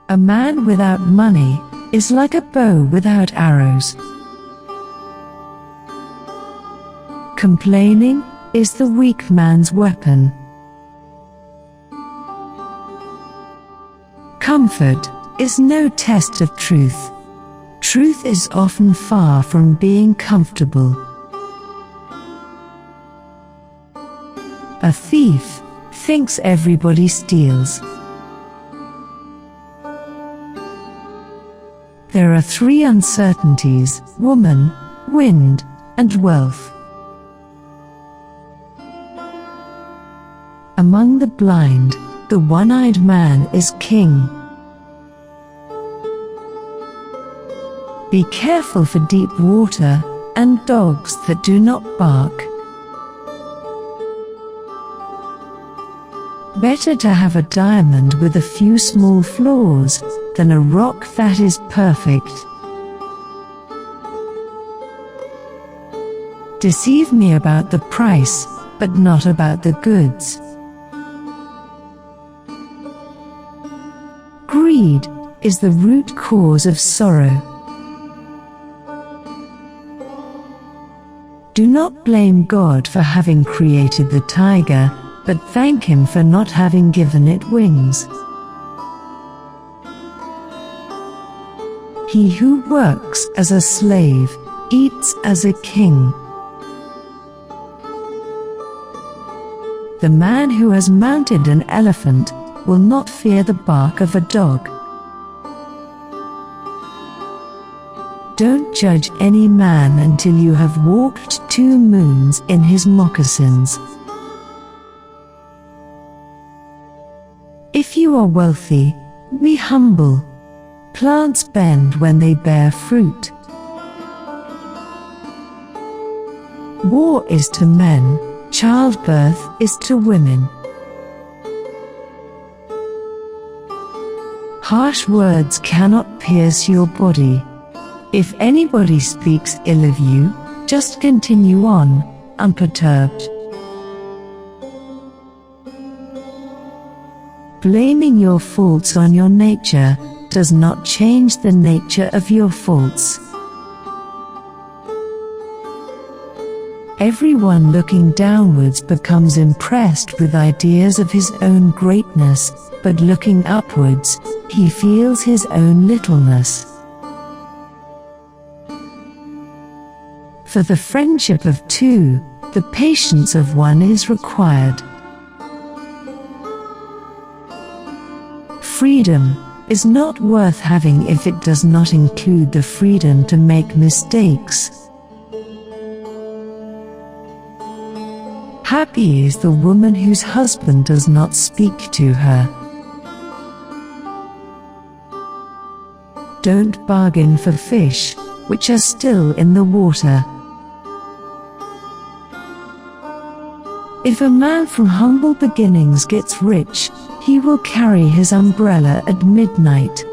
A man without money is like a bow without arrows. Complaining is the weak man's weapon. Comfort is no test of truth. Truth is often far from being comfortable. A thief thinks everybody steals. There are three uncertainties: woman, wind, and wealth. Among the blind, the one-eyed man is king. Be careful for deep water and dogs that do not bark. Better to have a diamond with a few small flaws than a rock that is perfect. Deceive me about the price, but not about the goods. Greed is the root cause of sorrow. Do not blame God for having created the tiger, but thank Him for not having given it wings. He who works as a slave eats as a king. The man who has mounted an elephant will not fear the bark of a dog. Don't judge any man until you have walked 2 moons in his moccasins. If you are wealthy, be humble. Plants bend when they bear fruit. War is to men, childbirth is to women. Harsh words cannot pierce your body. If anybody speaks ill of you, just continue on, unperturbed. Blaming your faults on your nature does not change the nature of your faults. Everyone looking downwards becomes impressed with ideas of his own greatness, but looking upwards, he feels his own littleness. For the friendship of 2, the patience of 1 is required. Freedom is not worth having if it does not include the freedom to make mistakes. Happy is the woman whose husband does not speak to her. Don't bargain for fish which are still in the water. If a man from humble beginnings gets rich, he will carry his umbrella at midnight.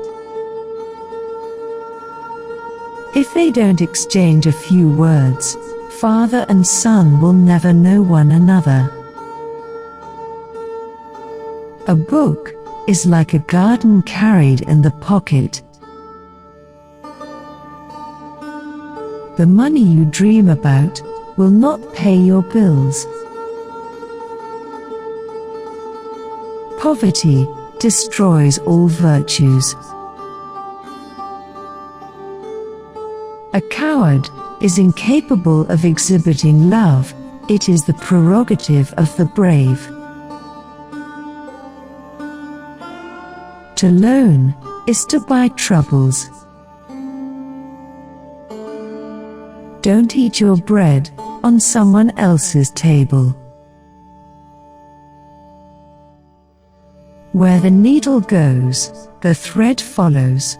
If they don't exchange a few words, father and son will never know one another. A book is like a garden carried in the pocket. The money you dream about will not pay your bills. Poverty destroys all virtues. A coward is incapable of exhibiting love. It is the prerogative of the brave. To loan is to buy troubles. Don't eat your bread on someone else's table. Where the needle goes, the thread follows.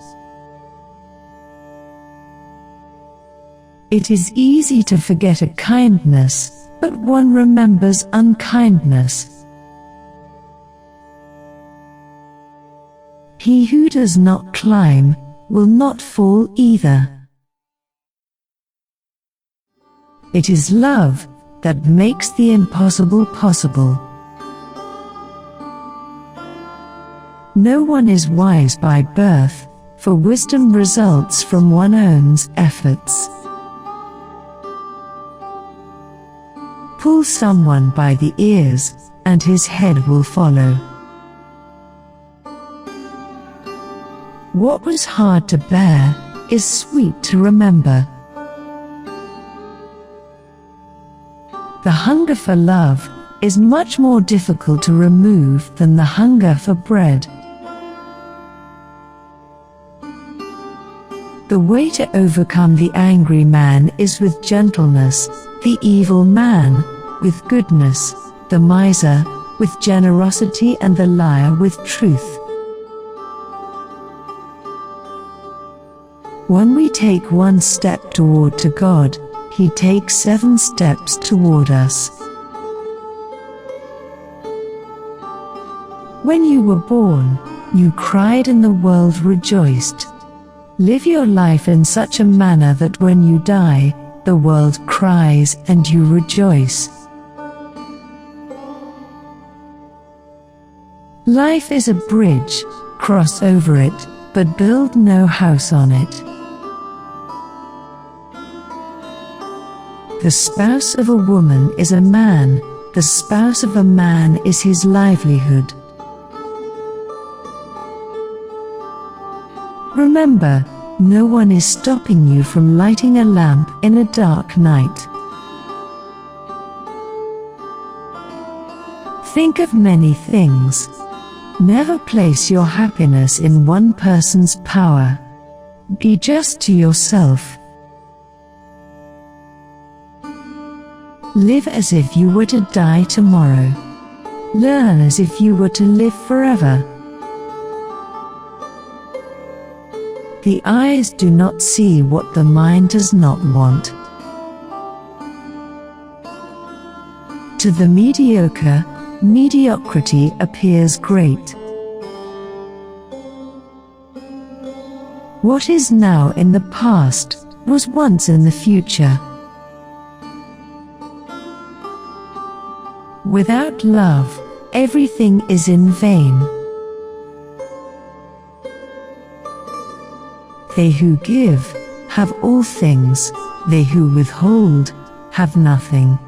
It is easy to forget a kindness, but one remembers unkindness. He who does not climb will not fall either. It is love that makes the impossible possible. No one is wise by birth, for wisdom results from one's own efforts. Pull someone by the ears, and his head will follow. What was hard to bear is sweet to remember. The hunger for love is much more difficult to remove than the hunger for bread. The way to overcome the angry man is with gentleness, the evil man with goodness, the miser with generosity, and the liar with truth. When we take one step toward to God, He takes 7 steps toward us. When you were born, you cried and the world rejoiced. Live your life in such a manner that when you die, the world cries and you rejoice. Life is a bridge, cross over it, but build no house on it. The spouse of a woman is a man, the spouse of a man is his livelihood. Remember, no one is stopping you from lighting a lamp in a dark night. Think of many things. Never place your happiness in one person's power. Be just to yourself. Live as if you were to die tomorrow. Learn as if you were to live forever. The eyes do not see what the mind does not want. To the mediocre, mediocrity appears great. What is now in the past was once in the future. Without love, everything is in vain. They who give have all things, they who withhold have nothing.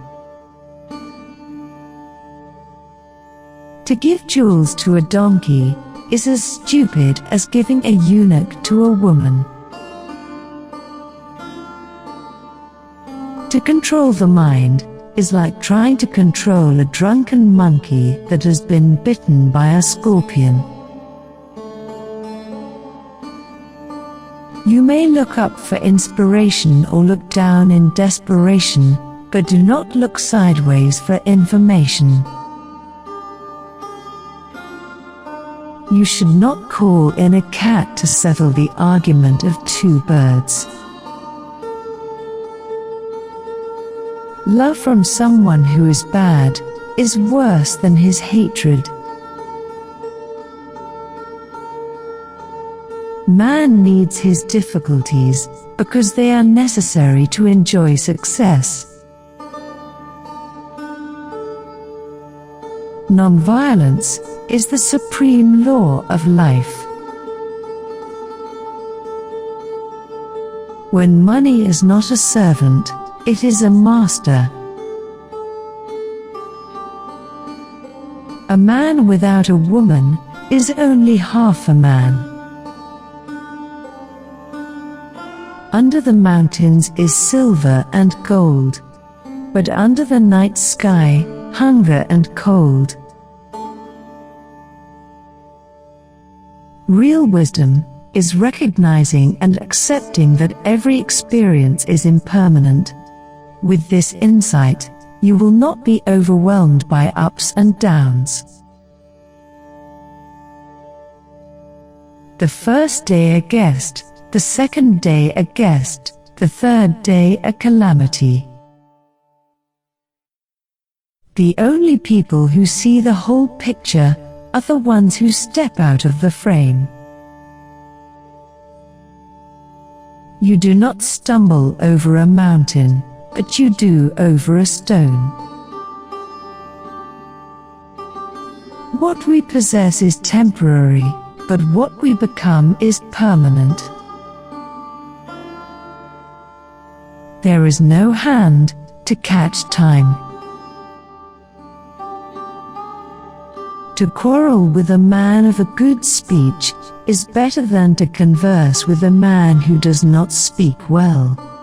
To give jewels to a donkey is as stupid as giving a eunuch to a woman. To control the mind is like trying to control a drunken monkey that has been bitten by a scorpion. You may look up for inspiration or look down in desperation, but do not look sideways for information. You should not call in a cat to settle the argument of 2 birds. Love from someone who is bad is worse than his hatred. Man needs his difficulties because they are necessary to enjoy success. Nonviolence is the supreme law of life. When money is not a servant, it is a master. A man without a woman is only half a man. Under the mountains is silver and gold, but under the night sky, hunger and cold. Real wisdom is recognizing and accepting that every experience is impermanent. With this insight, you will not be overwhelmed by ups and downs. The first day a guest, the second day a guest, the third day a calamity. The only people who see the whole picture are the ones who step out of the frame. You do not stumble over a mountain, but you do over a stone. What we possess is temporary, but what we become is permanent. There is no hand to catch time. To quarrel with a man of a good speech is better than to converse with a man who does not speak well.